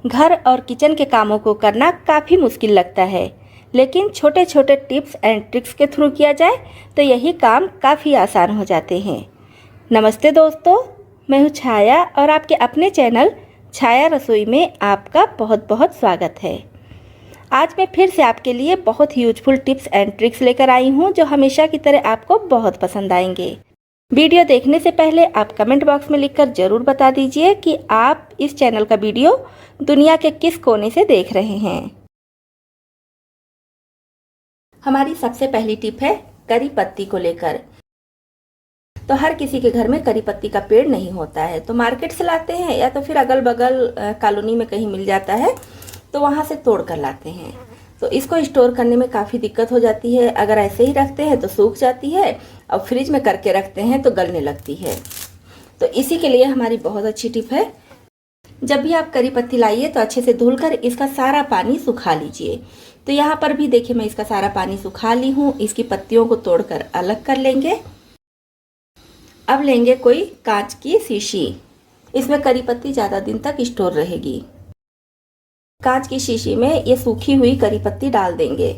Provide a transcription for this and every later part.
घर और किचन के कामों को करना काफ़ी मुश्किल लगता है, लेकिन छोटे छोटे टिप्स एंड ट्रिक्स के थ्रू किया जाए तो यही काम काफ़ी आसान हो जाते हैं। नमस्ते दोस्तों, मैं हूँ छाया और आपके अपने चैनल छाया रसोई में आपका बहुत बहुत स्वागत है। आज मैं फिर से आपके लिए बहुत ही यूजफुल टिप्स एंड ट्रिक्स लेकर आई हूँ जो हमेशा की तरह आपको बहुत पसंद आएंगे। वीडियो देखने से पहले आप कमेंट बॉक्स में लिखकर ज़रूर बता दीजिए कि आप इस चैनल का वीडियो दुनिया के किस कोने से देख रहे हैं। हमारी सबसे पहली टिप है करी पत्ती को लेकर। तो हर किसी के घर में करी पत्ती का पेड़ नहीं होता है, तो मार्केट से लाते हैं या तो फिर अगल बगल कॉलोनी में कहीं मिल जाता है तो वहाँ से तोड़ कर लाते हैं। तो इसको स्टोर करने में काफ़ी दिक्कत हो जाती है। अगर ऐसे ही रखते हैं तो सूख जाती है और फ्रिज में करके रखते हैं तो गलने लगती है। तो इसी के लिए हमारी बहुत अच्छी टिप है, जब भी आप करी पत्ती लाइए तो अच्छे से धुलकर इसका सारा पानी सुखा लीजिए। तो यहाँ पर भी देखिए मैं इसका सारा पानी सुखा ली हूँ। इसकी पत्तियों को तोड़कर अलग कर लेंगे। अब लेंगे कोई कांच की शीशी, इसमें करी पत्ती ज़्यादा दिन तक स्टोर रहेगी। कांच की शीशी में ये सूखी हुई करी पत्ती डाल देंगे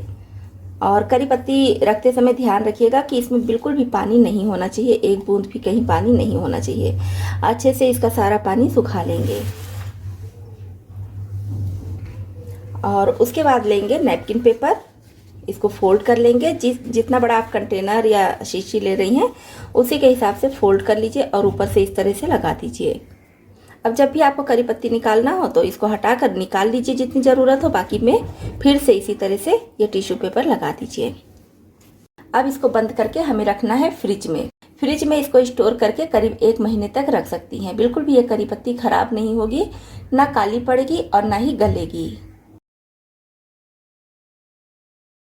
और करी पत्ती रखते समय ध्यान रखिएगा कि इसमें बिल्कुल भी पानी नहीं होना चाहिए, एक बूंद भी कहीं पानी नहीं होना चाहिए। अच्छे से इसका सारा पानी सुखा लेंगे और उसके बाद लेंगे नैपकिन पेपर। इसको फोल्ड कर लेंगे। जितना बड़ा आप कंटेनर या शीशी ले रही हैं उसी के हिसाब से फोल्ड कर लीजिए और ऊपर से इस तरह से लगा दीजिए। अब जब भी आपको करी पत्ती निकालना हो तो इसको हटाकर निकाल लीजिए जितनी ज़रूरत हो, बाकी में फिर से इसी तरह से ये टिश्यू पेपर लगा दीजिए। अब इसको बंद करके हमें रखना है फ्रिज में। फ्रिज में इसको स्टोर करके करीब 1 महीने तक रख सकती हैं। बिल्कुल भी ये करी पत्ती खराब नहीं होगी, ना काली पड़ेगी और ना ही गलेगी।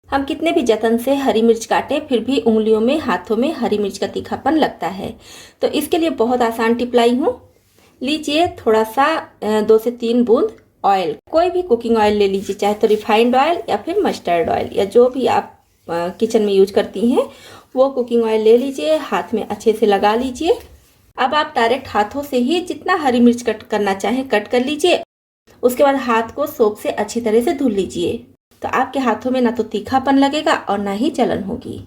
हम कितने भी जतन से हरी मिर्च काटें फिर भी उंगलियों में, हाथों में हरी मिर्च का तीखापन लगता है। तो इसके लिए बहुत आसान टिप लाई हूँ। लीजिए थोड़ा सा 2 से 3 बूंद ऑयल, कोई भी कुकिंग ऑयल ले लीजिए, चाहे तो रिफाइंड ऑयल या फिर मस्टर्ड ऑयल या जो भी आप किचन में यूज करती हैं वो कुकिंग ऑयल ले लीजिए। हाथ में अच्छे से लगा लीजिए। अब आप डायरेक्ट हाथों से ही जितना हरी मिर्च कट करना चाहें कट कर लीजिए। उसके बाद हाथ को सोप से अच्छी तरह से धुल लीजिए। तो आपके हाथों में ना तो तीखापन लगेगा और ना ही जलन होगी।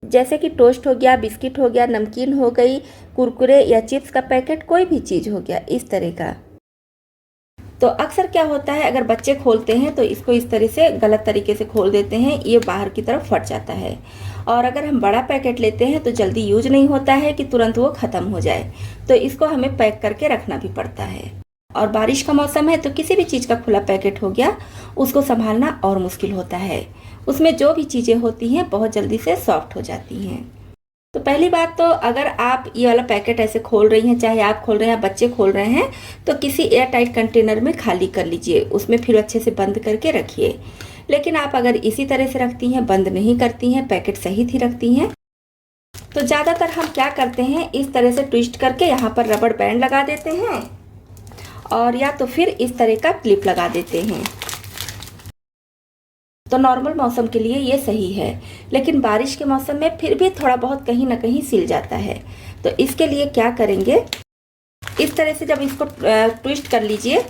जैसे कि टोस्ट हो गया, बिस्किट हो गया, नमकीन हो गई, कुरकुरे या चिप्स का पैकेट, कोई भी चीज़ हो गया इस तरह का। तो अक्सर क्या होता है, अगर बच्चे खोलते हैं तो इसको इस तरह से गलत तरीके से खोल देते हैं, ये बाहर की तरफ फट जाता है। और अगर हम बड़ा पैकेट लेते हैं तो जल्दी यूज नहीं होता है कि तुरंत वो ख़त्म हो जाए, तो इसको हमें पैक करके रखना भी पड़ता है। और बारिश का मौसम है तो किसी भी चीज़ का खुला पैकेट हो गया उसको संभालना और मुश्किल होता है। उसमें जो भी चीज़ें होती हैं बहुत जल्दी से सॉफ्ट हो जाती हैं। तो पहली बात तो अगर आप ये वाला पैकेट ऐसे खोल रही हैं, चाहे आप खोल रहे हैं या बच्चे खोल रहे हैं, तो किसी एयर टाइट कंटेनर में खाली कर लीजिए, उसमें फिर अच्छे से बंद करके रखिए। लेकिन आप अगर इसी तरह से रखती हैं, बंद नहीं करती हैं, पैकेट सहित ही रखती हैं, तो ज़्यादातर हम क्या करते हैं, इस तरह से ट्विस्ट करके यहाँ पर रबड़ बैंड लगा देते हैं और या तो फिर इस तरह का क्लिप लगा देते हैं। तो नॉर्मल मौसम के लिए ये सही है, लेकिन बारिश के मौसम में फिर भी थोड़ा बहुत कहीं ना कहीं सिल जाता है। तो इसके लिए क्या करेंगे, इस तरह से जब इसको ट्विस्ट कर लीजिए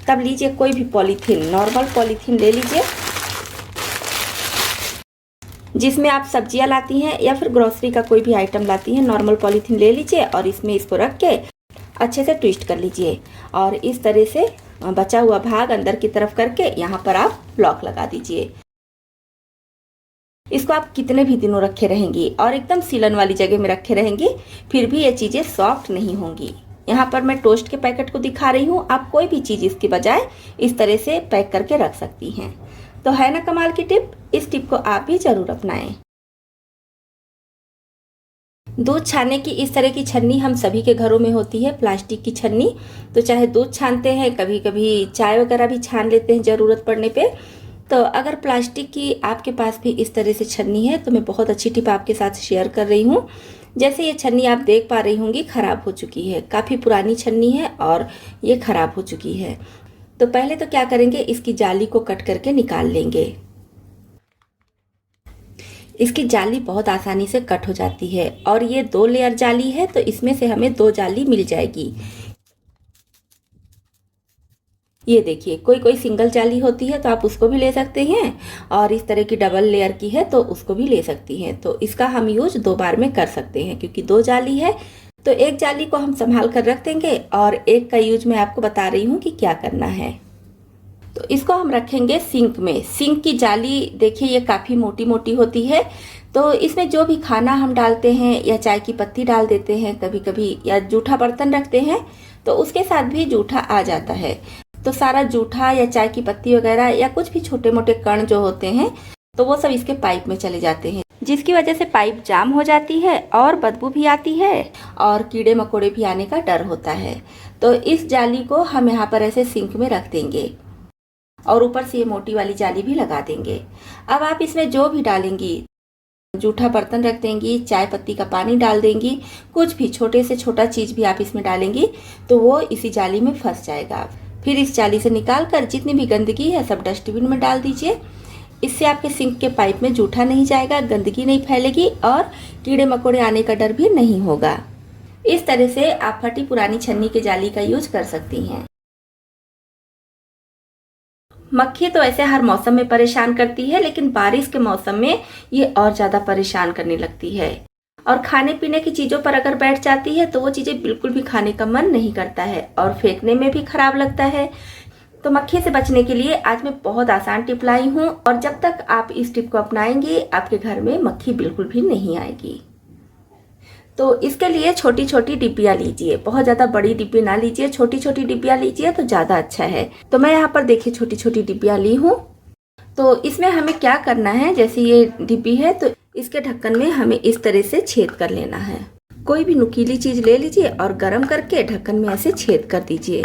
तब लीजिए कोई भी पॉलीथीन, नॉर्मल पॉलीथीन ले लीजिए जिसमें आप सब्जियां लाती हैं या फिर ग्रोसरी का कोई भी आइटम लाती हैं। नॉर्मल पॉलीथीन ले लीजिए और इसमें इसको रख के अच्छे से ट्विस्ट कर लीजिए और इस तरह से बचा हुआ भाग अंदर की तरफ करके यहाँ पर आप लॉक लगा दीजिए। इसको आप कितने भी दिनों रखे रहेंगी और एकदम सीलन वाली जगह में रखे रहेंगी, फिर भी ये चीज़ें सॉफ्ट नहीं होंगी। यहाँ पर मैं टोस्ट के पैकेट को दिखा रही हूँ, आप कोई भी चीज़ इसके बजाय इस तरह से पैक करके रख सकती हैं। तो है ना कमाल की टिप, इस टिप को आप भी जरूर अपनाएं। दूध छानने की इस तरह की छन्नी हम सभी के घरों में होती है, प्लास्टिक की छन्नी। तो चाहे दूध छानते हैं, कभी कभी चाय वगैरह भी छान लेते हैं ज़रूरत पड़ने पे। तो अगर प्लास्टिक की आपके पास भी इस तरह से छन्नी है तो मैं बहुत अच्छी टिप आपके साथ शेयर कर रही हूँ। जैसे ये छन्नी आप देख पा रही होंगी ख़राब हो चुकी है, काफ़ी पुरानी छन्नी है और ये ख़राब हो चुकी है। तो पहले तो क्या करेंगे, इसकी जाली को कट करके निकाल लेंगे। इसकी जाली बहुत आसानी से कट हो जाती है और ये 2 लेयर जाली है तो इसमें से हमें 2 जाली मिल जाएगी। ये देखिए, कोई कोई सिंगल जाली होती है तो आप उसको भी ले सकते हैं, और इस तरह की डबल लेयर की है तो उसको भी ले सकती हैं। तो इसका हम यूज 2 बार में कर सकते हैं, क्योंकि 2 जाली है तो एक जाली को हम संभाल कर रख देंगे और एक का यूज मैं आपको बता रही हूँ कि क्या करना है। तो इसको हम रखेंगे सिंक में। सिंक की जाली देखिए ये काफ़ी मोटी मोटी होती है, तो इसमें जो भी खाना हम डालते हैं या चाय की पत्ती डाल देते हैं कभी कभी, या जूठा बर्तन रखते हैं तो उसके साथ भी जूठा आ जाता है। तो सारा जूठा या चाय की पत्ती वगैरह या कुछ भी छोटे मोटे कण जो होते हैं तो वो सब इसके पाइप में चले जाते हैं, जिसकी वजह से पाइप जाम हो जाती है और बदबू भी आती है और कीड़े मकोड़े भी आने का डर होता है। तो इस जाली को हम यहाँ पर ऐसे सिंक में रख देंगे और ऊपर से ये मोटी वाली जाली भी लगा देंगे। अब आप इसमें जो भी डालेंगी, जूठा बर्तन रख देंगी, चाय पत्ती का पानी डाल देंगी, कुछ भी छोटे से छोटा चीज़ भी आप इसमें डालेंगी तो वो इसी जाली में फंस जाएगा। फिर इस जाली से निकाल कर जितनी भी गंदगी है सब डस्टबिन में डाल दीजिए। इससे आपके सिंक के पाइप में जूठा नहीं जाएगा, गंदगी नहीं फैलेगी और कीड़े मकोड़े आने का डर भी नहीं होगा। इस तरह से आप फटी पुरानी छन्नी के जाली का यूज कर सकती हैं। मक्खी तो ऐसे हर मौसम में परेशान करती है, लेकिन बारिश के मौसम में ये और ज़्यादा परेशान करने लगती है। और खाने पीने की चीज़ों पर अगर बैठ जाती है तो वो चीज़ें बिल्कुल भी खाने का मन नहीं करता है और फेंकने में भी खराब लगता है। तो मक्खी से बचने के लिए आज मैं बहुत आसान टिप लाई हूँ, और जब तक आप इस टिप को अपनाएंगे आपके घर में मक्खी बिल्कुल भी नहीं आएगी। तो इसके लिए छोटी छोटी डिब्बियाँ लीजिए, बहुत ज़्यादा बड़ी डिब्बी ना लीजिए, छोटी छोटी डिब्बियाँ लीजिए तो ज़्यादा अच्छा है। तो मैं यहाँ पर देखिए छोटी छोटी डिब्बियाँ ली हूँ। तो इसमें हमें क्या करना है, जैसे ये डिब्बी है तो इसके ढक्कन में हमें इस तरह से छेद कर लेना है। कोई भी नुकीली चीज़ ले लीजिए और गर्म करके ढक्कन में ऐसे छेद कर दीजिए।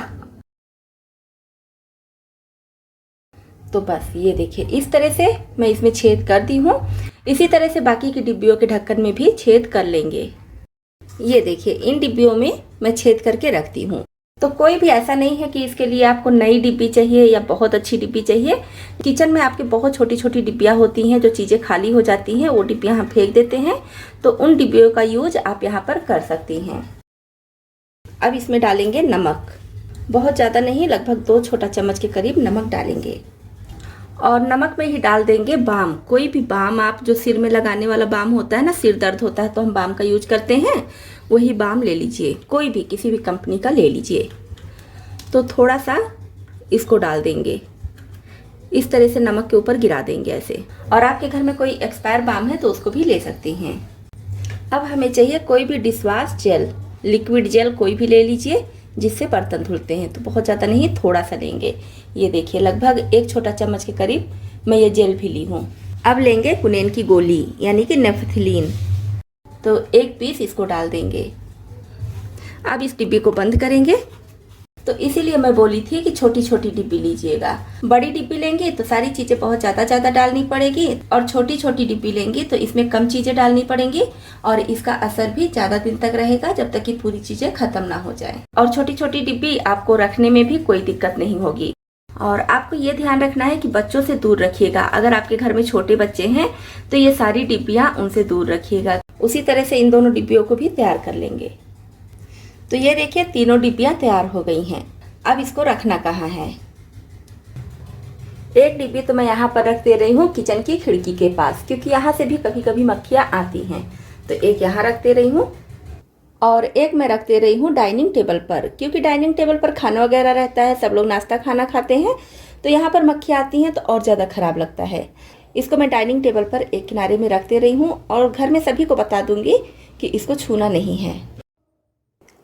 तो बस ये देखिए इस तरह से मैं इसमें छेद कर दी हूँ। इसी तरह से बाकी की डिब्बियों के ढक्कन में भी छेद कर लेंगे। ये देखिए इन डिब्बियों में मैं छेद करके रखती हूँ। तो कोई भी ऐसा नहीं है कि इसके लिए आपको नई डिब्बी चाहिए या बहुत अच्छी डिब्बी चाहिए। किचन में आपके बहुत छोटी छोटी डिब्बियाँ होती हैं, जो चीज़ें खाली हो जाती हैं वो डिब्बियाँ हम फेंक देते हैं, तो उन डिब्बियों का यूज आप यहाँ पर कर सकती हैं। अब इसमें डालेंगे नमक, बहुत ज़्यादा नहीं, लगभग 2 छोटा चम्मच के करीब नमक डालेंगे। और नमक में ही डाल देंगे बाम। कोई भी बाम, आप जो सिर में लगाने वाला बाम होता है ना, सिर दर्द होता है तो हम बाम का यूज करते हैं, वही बाम ले लीजिए, कोई भी किसी भी कंपनी का ले लीजिए। तो थोड़ा सा इसको डाल देंगे, इस तरह से नमक के ऊपर गिरा देंगे ऐसे। और आपके घर में कोई एक्सपायर बाम है तो उसको भी ले सकती हैं। अब हमें चाहिए कोई भी डिशवॉश जेल, लिक्विड जेल कोई भी ले लीजिए जिससे बर्तन धुलते हैं। तो बहुत ज़्यादा नहीं, थोड़ा सा लेंगे। ये देखिए लगभग 1 छोटा चम्मच के करीब मैं ये जेल भी ली हूँ। अब लेंगे कुनेन की गोली यानी कि नेफ्थलीन, तो 1 पीस इसको डाल देंगे। अब इस डिब्बी को बंद करेंगे। तो इसीलिए मैं बोली थी कि छोटी छोटी डिब्बी लीजिएगा। बड़ी डिब्बी लेंगे तो सारी चीज़ें बहुत ज़्यादा डालनी पड़ेगी, और छोटी छोटी डिब्बी लेंगी तो इसमें कम चीज़ें डालनी पड़ेंगी और इसका असर भी ज़्यादा दिन तक रहेगा, जब तक कि पूरी चीज़ें ख़त्म ना हो जाए। और छोटी छोटी डिब्बी आपको रखने में भी कोई दिक्कत नहीं होगी। और आपको ये ध्यान रखना है कि बच्चों से दूर रखिएगा। अगर आपके घर में छोटे बच्चे हैं तो ये सारी डिब्बियाँ उनसे दूर रखिएगा। उसी तरह से इन दोनों डिब्बियों को भी तैयार कर लेंगे। तो ये देखिए तीनों डिब्बियाँ तैयार हो गई हैं। अब इसको रखना कहाँ है। एक डिब्बी तो मैं यहाँ पर रख दे रही हूँ किचन की खिड़की के पास, क्योंकि यहाँ से भी कभी कभी मक्खियाँ आती हैं। तो एक यहाँ रख दे रही हूँ और एक मैं रख दे रही हूँ डाइनिंग टेबल पर, क्योंकि डाइनिंग टेबल पर खाना वगैरह रहता है, सब लोग नाश्ता खाना खाते हैं, तो यहाँ पर मक्खियाँ आती हैं तो और ज़्यादा खराब लगता है। इसको मैं डाइनिंग टेबल पर एक किनारे में रख दे रही हूँ और घर में सभी को बता दूंगी कि इसको छूना नहीं है।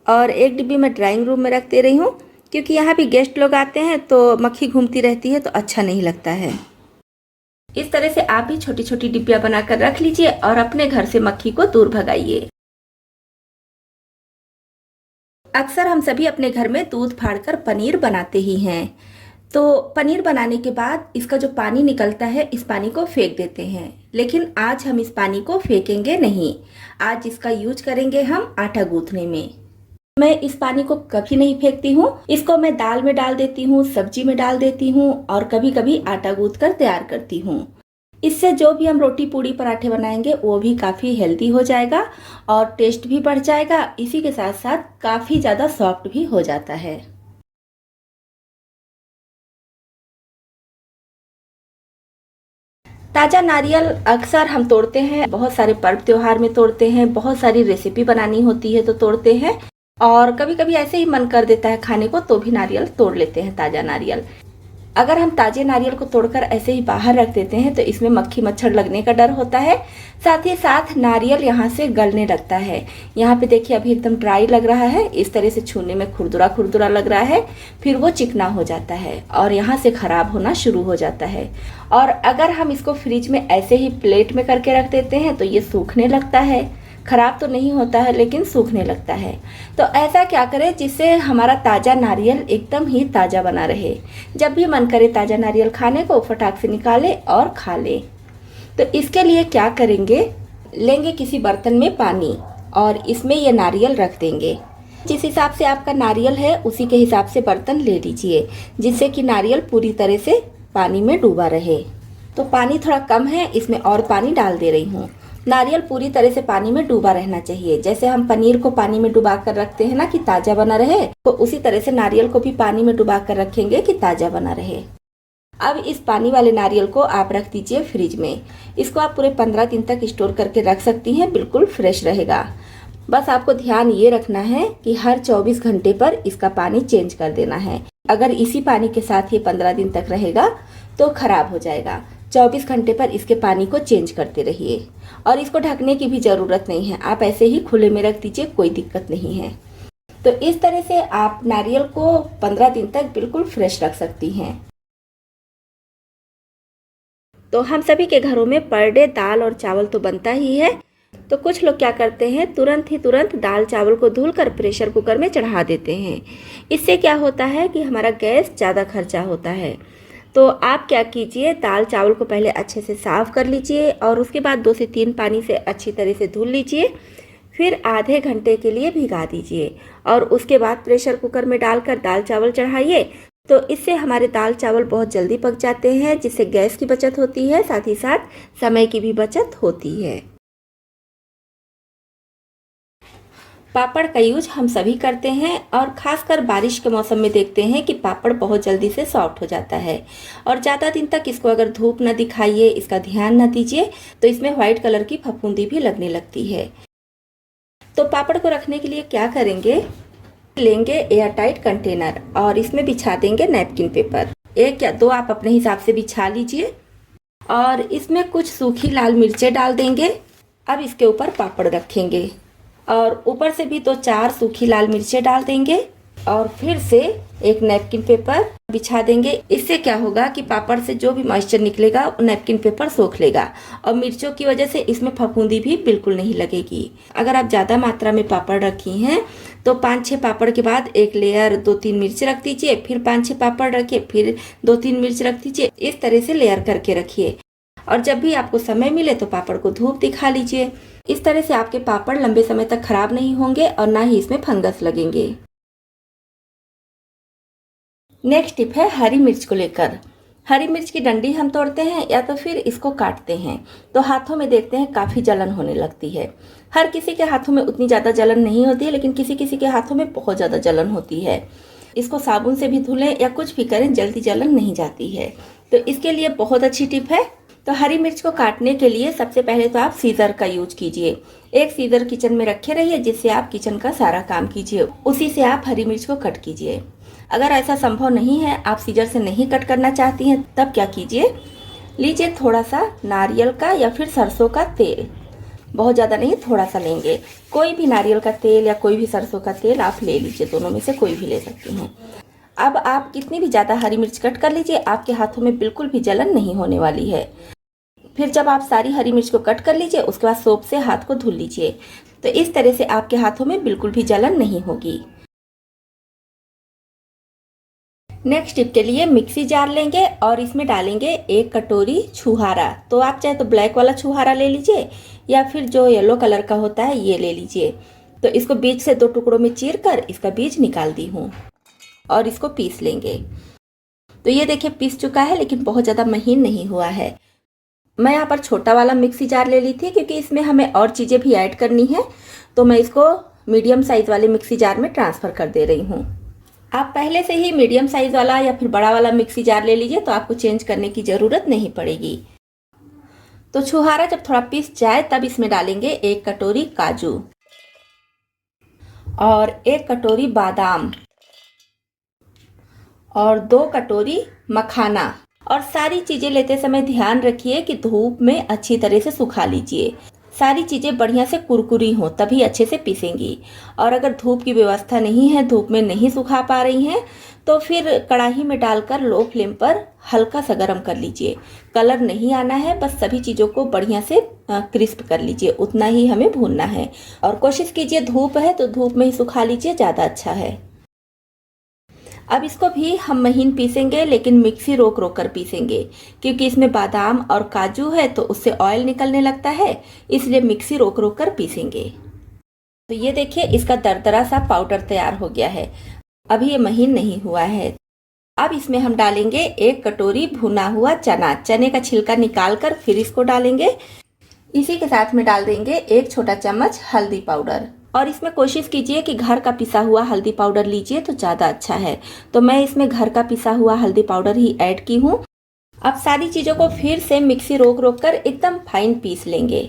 और एक डिब्बी मैं ड्राइंग रूम में रख दे रही हूँ, क्योंकि यहाँ भी गेस्ट लोग आते हैं तो मक्खी घूमती रहती है तो अच्छा नहीं लगता है। इस तरह से आप भी छोटी छोटी डिब्बियाँ बनाकर रख लीजिए और अपने घर से मक्खी को दूर भगाइए। अक्सर हम सभी अपने घर में दूध फाड़कर पनीर बनाते ही हैं। तो पनीर बनाने के बाद इसका जो पानी निकलता है, इस पानी को फेंक देते हैं, लेकिन आज हम इस पानी को फेंकेंगे नहीं। आज इसका यूज करेंगे हम आटा गूंथने में। मैं इस पानी को कभी नहीं फेंकती हूँ, इसको मैं दाल में डाल देती हूँ, सब्जी में डाल देती हूँ और कभी कभी आटा गूंथ कर तैयार करती हूँ। इससे जो भी हम रोटी पूड़ी पराठे बनाएंगे वो भी काफ़ी हेल्दी हो जाएगा और टेस्ट भी बढ़ जाएगा। इसी के साथ साथ काफ़ी ज़्यादा सॉफ्ट भी हो जाता है। ताज़ा नारियल अक्सर हम तोड़ते हैं, बहुत सारे पर्व त्योहार में तोड़ते हैं, बहुत सारी रेसिपी बनानी होती है तो तोड़ते हैं, और कभी कभी ऐसे ही मन कर देता है खाने को तो भी नारियल तोड़ लेते हैं, ताज़ा नारियल। अगर हम ताजे नारियल को तोड़कर ऐसे ही बाहर रख देते हैं तो इसमें मक्खी मच्छर लगने का डर होता है, साथ ही साथ नारियल यहाँ से गलने लगता है। यहाँ पे देखिए अभी एकदम ड्राई लग रहा है, इस तरह से छूने में खुरदुरा खुरदुरा लग रहा है, फिर वो चिकना हो जाता है और यहाँ से खराब होना शुरू हो जाता है। और अगर हम इसको फ्रिज में ऐसे ही प्लेट में करके रख देते हैं तो ये सूखने लगता है, खराब तो नहीं होता है लेकिन सूखने लगता है। तो ऐसा क्या करें जिससे हमारा ताज़ा नारियल एकदम ही ताज़ा बना रहे। जब भी मन करे ताज़ा नारियल खाने को फटाक से निकाले और खा ले। तो इसके लिए क्या करेंगे, लेंगे किसी बर्तन में पानी और इसमें ये नारियल रख देंगे। जिस हिसाब से आपका नारियल है उसी के हिसाब से बर्तन ले लीजिए, जिससे कि नारियल पूरी तरह से पानी में डूबा रहे। तो पानी थोड़ा कम है, इसमें और पानी डाल दे रही हूँ। नारियल पूरी तरह से पानी में डूबा रहना चाहिए। जैसे हम पनीर को पानी में डुबा कर रखते हैं ना कि ताज़ा बना रहे, तो उसी तरह से नारियल को भी पानी में डुबा कर रखेंगे कि ताज़ा बना रहे। अब इस पानी वाले नारियल को आप रख दीजिए फ्रिज में। इसको आप पूरे 15 दिन तक स्टोर करके रख सकती हैं, बिल्कुल फ्रेश रहेगा। बस आपको ध्यान ये रखना है कि हर 24 घंटे पर इसका पानी चेंज कर देना है। अगर इसी पानी के साथ ये 15 दिन तक रहेगा तो खराब हो जाएगा। 24 घंटे पर इसके पानी को चेंज करते रहिए और इसको ढकने की भी ज़रूरत नहीं है, आप ऐसे ही खुले में रख दीजिए, कोई दिक्कत नहीं है। तो इस तरह से आप नारियल को 15 दिन तक बिल्कुल फ्रेश रख सकती हैं। तो हम सभी के घरों में पर डे दाल और चावल तो बनता ही है। तो कुछ लोग क्या करते हैं, तुरंत दाल चावल को धुलकर प्रेशर कुकर में चढ़ा देते हैं। इससे क्या होता है कि हमारा गैस ज़्यादा खर्चा होता है। तो आप क्या कीजिए, दाल चावल को पहले अच्छे से साफ़ कर लीजिए और उसके बाद 2 से 3 पानी से अच्छी तरह से धुल लीजिए। फिर आधे घंटे के लिए भिगा दीजिए और उसके बाद प्रेशर कुकर में डालकर दाल चावल चढ़ाइए। तो इससे हमारे दाल चावल बहुत जल्दी पक जाते हैं, जिससे गैस की बचत होती है, साथ ही साथ समय की भी बचत होती है। पापड़ का यूज हम सभी करते हैं और ख़ासकर बारिश के मौसम में देखते हैं कि पापड़ बहुत जल्दी से सॉफ्ट हो जाता है। और ज़्यादा दिन तक इसको अगर धूप न दिखाइए, इसका ध्यान न दीजिए, तो इसमें व्हाइट कलर की फफूंदी भी लगने लगती है। तो पापड़ को रखने के लिए क्या करेंगे, लेंगे एयर टाइट कंटेनर और इसमें बिछा देंगे नैपकिन पेपर। 1 या 2 आप अपने हिसाब से बिछा लीजिए और इसमें कुछ सूखी लाल मिर्चें डाल देंगे। अब इसके ऊपर पापड़ रखेंगे और ऊपर से भी 2-4 सूखी लाल मिर्चें डाल देंगे और फिर से एक नैपकिन पेपर बिछा देंगे। इससे क्या होगा कि पापड़ से जो भी मॉइस्चर निकलेगा वो नैपकिन पेपर सोख लेगा और मिर्चों की वजह से इसमें फफूंदी भी बिल्कुल नहीं लगेगी। अगर आप ज़्यादा मात्रा में पापड़ रखी हैं तो 5-6 पापड़ के बाद एक लेयर 2-3 मिर्च रख दीजिए, फिर 5-6 पापड़ रखिए, फिर 2-3 मिर्च रख दीजिए। इस तरह से लेयर करके रखिए और जब भी आपको समय मिले तो पापड़ को धूप दिखा लीजिए। इस तरह से आपके पापड़ लंबे समय तक खराब नहीं होंगे और ना ही इसमें फंगस लगेंगे। नेक्स्ट टिप है हरी मिर्च को लेकर। हरी मिर्च की डंडी हम तोड़ते हैं या तो फिर इसको काटते हैं तो हाथों में देखते हैं काफ़ी जलन होने लगती है। हर किसी के हाथों में उतनी ज़्यादा जलन नहीं होती है, लेकिन किसी किसी के हाथों में बहुत ज़्यादा जलन होती है। इसको साबुन से भी धुलें या कुछ भी करें, जल्दी जलन नहीं जाती है। तो इसके लिए बहुत अच्छी टिप है। तो हरी मिर्च को काटने के लिए सबसे पहले तो आप सीजर का यूज कीजिए। एक सीजर किचन में रखे रहिए जिससे आप किचन का सारा काम कीजिए, उसी से आप हरी मिर्च को कट कीजिए। अगर ऐसा संभव नहीं है, आप सीजर से नहीं कट करना चाहती हैं, तब क्या कीजिए, लीजिए थोड़ा सा नारियल का या फिर सरसों का तेल। बहुत ज़्यादा नहीं, थोड़ा सा लेंगे। कोई भी नारियल का तेल या कोई भी सरसों का तेल आप ले लीजिए, दोनों में से कोई भी ले सकती हैं। अब आप कितनी भी ज़्यादा हरी मिर्च कट कर लीजिए, आपके हाथों में बिल्कुल भी जलन नहीं होने वाली है। फिर जब आप सारी हरी मिर्च को कट कर लीजिए, उसके बाद सोप से हाथ को धुल लीजिए। तो इस तरह से आपके हाथों में बिल्कुल भी जलन नहीं होगी। नेक्स्ट टिप के लिए मिक्सी जार लेंगे और इसमें डालेंगे 1 कटोरी छुहारा। तो आप चाहे तो ब्लैक वाला छुहारा ले लीजिए या फिर जो येलो कलर का होता है ये ले लीजिए। तो इसको बीच से 2 टुकड़ों में चीर कर इसका बीज निकाल दी हूँ और इसको पीस लेंगे। तो ये देखिए पीस चुका है, लेकिन बहुत ज़्यादा महीन नहीं हुआ है। मैं यहाँ पर छोटा वाला मिक्सी जार ले ली थी क्योंकि इसमें हमें और चीज़ें भी ऐड करनी है, तो मैं इसको मीडियम साइज़ वाले मिक्सी जार में ट्रांसफ़र कर दे रही हूँ। आप पहले से ही मीडियम साइज़ वाला या फिर बड़ा वाला मिक्सी जार ले लीजिए, तो आपको चेंज करने की ज़रूरत नहीं पड़ेगी। तो छुहारा जब थोड़ा पिस जाए तब इसमें डालेंगे 1 कटोरी काजू और 1 कटोरी बादाम और 2 कटोरी मखाना। और सारी चीज़ें लेते समय ध्यान रखिए कि धूप में अच्छी तरह से सुखा लीजिए। सारी चीज़ें बढ़िया से कुरकुरी हों तभी अच्छे से पीसेंगी। और अगर धूप की व्यवस्था नहीं है, धूप में नहीं सुखा पा रही हैं, तो फिर कढ़ाई में डालकर लो फ्लेम पर हल्का सा गर्म कर लीजिए। कलर नहीं आना है, बस सभी चीज़ों को बढ़िया से क्रिस्प कर लीजिए, उतना ही हमें भूनना है। और कोशिश कीजिए धूप है तो धूप में ही सुखा लीजिए, ज़्यादा अच्छा है। अब इसको भी हम महीन पीसेंगे, लेकिन मिक्सी रोक रोक कर पीसेंगे, क्योंकि इसमें बादाम और काजू है तो उससे ऑयल निकलने लगता है, इसलिए मिक्सी रोक रोक कर पीसेंगे। तो ये देखिए इसका दरदरा सा पाउडर तैयार हो गया है। अभी ये महीन नहीं हुआ है। अब इसमें हम डालेंगे 1 कटोरी भुना हुआ चना। चने का छिलका निकाल कर फिर इसको डालेंगे। इसी के साथ में डाल देंगे 1 छोटा चम्मच हल्दी पाउडर। और इसमें कोशिश कीजिए कि घर का पिसा हुआ हल्दी पाउडर लीजिए तो ज़्यादा अच्छा है। तो मैं इसमें घर का पिसा हुआ हल्दी पाउडर ही ऐड की हूँ। अब सारी चीज़ों को फिर से मिक्सी रोक रोक कर एकदम फाइन पीस लेंगे।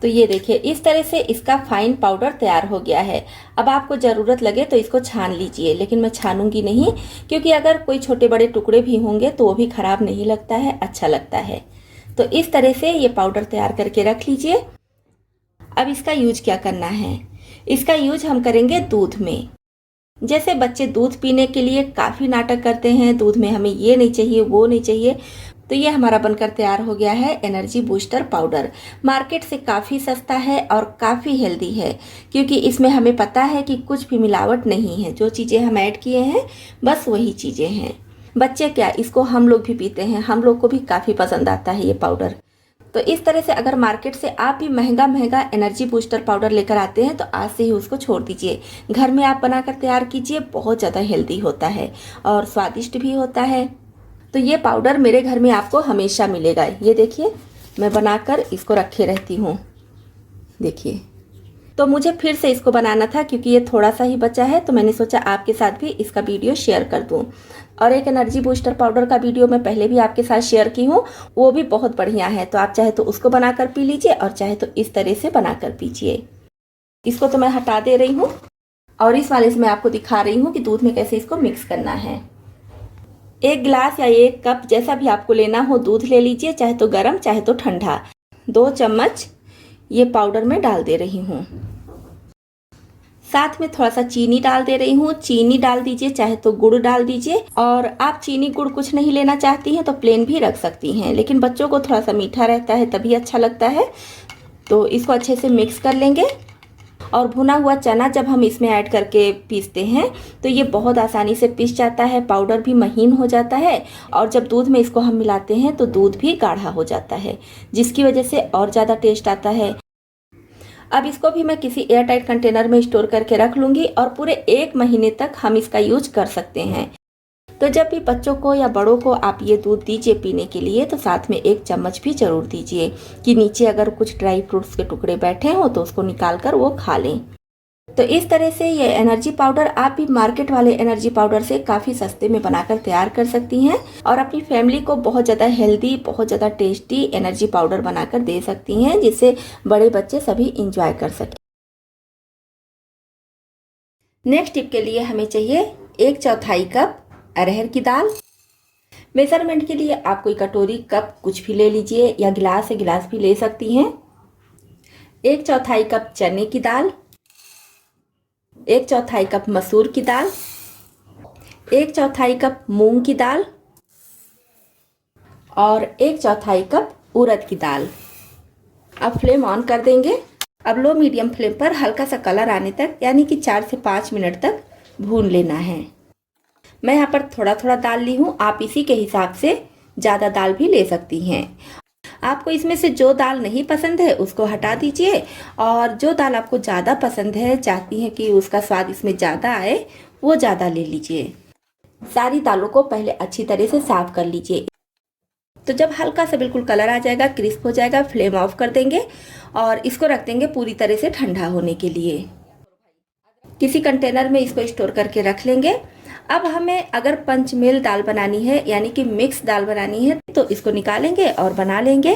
तो ये देखिए इस तरह से इसका फाइन पाउडर तैयार हो गया है। अब आपको ज़रूरत लगे तो इसको छान लीजिए, लेकिन मैं छानूंगी नहीं, क्योंकि अगर कोई छोटे बड़े टुकड़े भी होंगे तो वो भी ख़राब नहीं लगता है, अच्छा लगता है। तो इस तरह से ये पाउडर तैयार करके रख लीजिए। अब इसका यूज क्या करना है? इसका यूज हम करेंगे दूध में। जैसे बच्चे दूध पीने के लिए काफ़ी नाटक करते हैं, दूध में हमें ये नहीं चाहिए वो नहीं चाहिए, तो ये हमारा बनकर तैयार हो गया है एनर्जी बूस्टर पाउडर। मार्केट से काफ़ी सस्ता है और काफ़ी हेल्दी है, क्योंकि इसमें हमें पता है कि कुछ भी मिलावट नहीं है। जो चीज़ें हम ऐड किए हैं बस वही चीज़ें हैं। बच्चे क्या, इसको हम लोग भी पीते हैं, हम लोग को भी काफ़ी पसंद आता है ये पाउडर। तो इस तरह से अगर मार्केट से आप भी महंगा महंगा एनर्जी बूस्टर पाउडर लेकर आते हैं तो आज से ही उसको छोड़ दीजिए। घर में आप बनाकर तैयार कीजिए, बहुत ज़्यादा हेल्दी होता है और स्वादिष्ट भी होता है। तो ये पाउडर मेरे घर में आपको हमेशा मिलेगा। ये देखिए मैं बनाकर इसको रखे रहती हूँ, देखिए। तो मुझे फिर से इसको बनाना था, क्योंकि ये थोड़ा सा ही बचा है, तो मैंने सोचा आपके साथ भी इसका वीडियो शेयर कर दूं। और एक एनर्जी बूस्टर पाउडर का वीडियो मैं पहले भी आपके साथ शेयर की हूँ, वो भी बहुत बढ़िया है। तो आप चाहे तो उसको बनाकर पी लीजिए और चाहे तो इस तरह से बनाकर पीजिए। इसको तो मैं हटा दे रही हूँ और इस वाले से मैं आपको दिखा रही हूँ कि दूध में कैसे इसको मिक्स करना है। 1 गिलास या 1 कप जैसा भी आपको लेना हो दूध ले लीजिए, चाहे तो गर्म चाहे तो ठंडा। 2 चम्मच ये पाउडर मैं डाल दे रही हूँ। साथ में थोड़ा सा चीनी डाल दे रही हूँ। चीनी डाल दीजिए, चाहे तो गुड़ डाल दीजिए। और आप चीनी गुड़ कुछ नहीं लेना चाहती हैं तो प्लेन भी रख सकती हैं, लेकिन बच्चों को थोड़ा सा मीठा रहता है तभी अच्छा लगता है। तो इसको अच्छे से मिक्स कर लेंगे। और भुना हुआ चना जब हम इसमें ऐड करके पीसते हैं तो ये बहुत आसानी से पिस जाता है, पाउडर भी महीन हो जाता है। और जब दूध में इसको हम मिलाते हैं तो दूध भी गाढ़ा हो जाता है, जिसकी वजह से और ज़्यादा टेस्ट आता है। अब इसको भी मैं किसी एयरटाइट कंटेनर में स्टोर करके रख लूँगी और पूरे 1 महीने तक हम इसका यूज कर सकते हैं। तो जब भी बच्चों को या बड़ों को आप ये दूध दीजिए पीने के लिए तो साथ में 1 चम्मच भी ज़रूर दीजिए, कि नीचे अगर कुछ ड्राई फ्रूट्स के टुकड़े बैठे हों तो उसको निकाल कर वो खा लें। तो इस तरह से ये एनर्जी पाउडर आप भी मार्केट वाले एनर्जी पाउडर से काफ़ी सस्ते में बनाकर तैयार कर सकती हैं और अपनी फैमिली को बहुत ज़्यादा हेल्दी, बहुत ज़्यादा टेस्टी एनर्जी पाउडर बनाकर दे सकती हैं, जिससे बड़े बच्चे सभी इंजॉय कर सकें। नेक्स्ट टिप के लिए हमें चाहिए 1/4 कप अरहर की दाल। मेजरमेंट के लिए आप कोई कटोरी, कप कुछ भी ले लीजिए, या गिलास से गिलास भी ले सकती हैं। 1/4 कप चने की दाल, 1/4 कप मसूर की दाल, 1/4 कप मूंग की दाल और 1/4 कप उड़द की दाल। अब फ्लेम ऑन कर देंगे। अब लो मीडियम फ्लेम पर हल्का सा कलर आने तक, यानी कि 4 से 5 मिनट तक भून लेना है। मैं यहाँ पर थोड़ा थोड़ा दाल ली हूँ, आप इसी के हिसाब से ज़्यादा दाल भी ले सकती हैं। आपको इसमें से जो दाल नहीं पसंद है उसको हटा दीजिए, और जो दाल आपको ज़्यादा पसंद है, चाहती हैं कि उसका स्वाद इसमें ज़्यादा आए, वो ज़्यादा ले लीजिए। सारी दालों को पहले अच्छी तरह से साफ कर लीजिए। तो जब हल्का सा बिल्कुल कलर आ जाएगा, क्रिस्प हो जाएगा, फ्लेम ऑफ कर देंगे और इसको रख देंगे पूरी तरह से ठंडा होने के लिए। किसी कंटेनर में इसको स्टोर करके रख लेंगे। अब हमें अगर पंचमेल दाल बनानी है यानी कि मिक्स दाल बनानी है तो इसको निकालेंगे और बना लेंगे।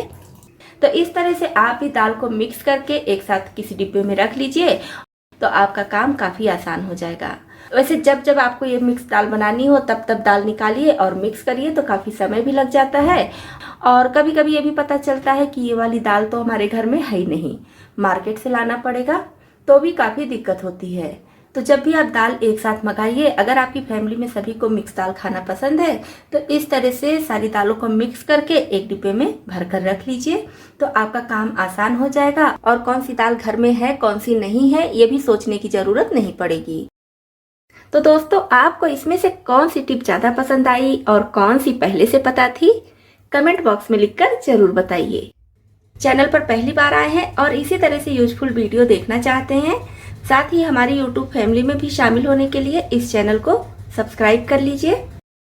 तो इस तरह से आप भी दाल को मिक्स करके एक साथ किसी डिब्बे में रख लीजिए तो आपका काम काफ़ी आसान हो जाएगा। वैसे जब जब आपको ये मिक्स दाल बनानी हो तब तब दाल निकालिए और मिक्स करिए, तो काफ़ी समय भी लग जाता है और कभी कभी ये भी पता चलता है कि ये वाली दाल तो हमारे घर में है ही नहीं, मार्केट से लाना पड़ेगा, तो भी काफ़ी दिक्कत होती है। तो जब भी आप दाल एक साथ मंगाइए, अगर आपकी फैमिली में सभी को मिक्स दाल खाना पसंद है तो इस तरह से सारी दालों को मिक्स करके एक डिब्बे में भर कर रख लीजिए, तो आपका काम आसान हो जाएगा और कौन सी दाल घर में है कौन सी नहीं है ये भी सोचने की ज़रूरत नहीं पड़ेगी। तो दोस्तों, आपको इसमें से कौन सी टिप ज़्यादा पसंद आई और कौन सी पहले से पता थी, कमेंट बॉक्स में लिखकर ज़रूर बताइए। चैनल पर पहली बार आए हैं और इसी तरह से यूजफुल वीडियो देखना चाहते हैं, साथ ही हमारी यूट्यूब फैमिली में भी शामिल होने के लिए इस चैनल को सब्सक्राइब कर लीजिए।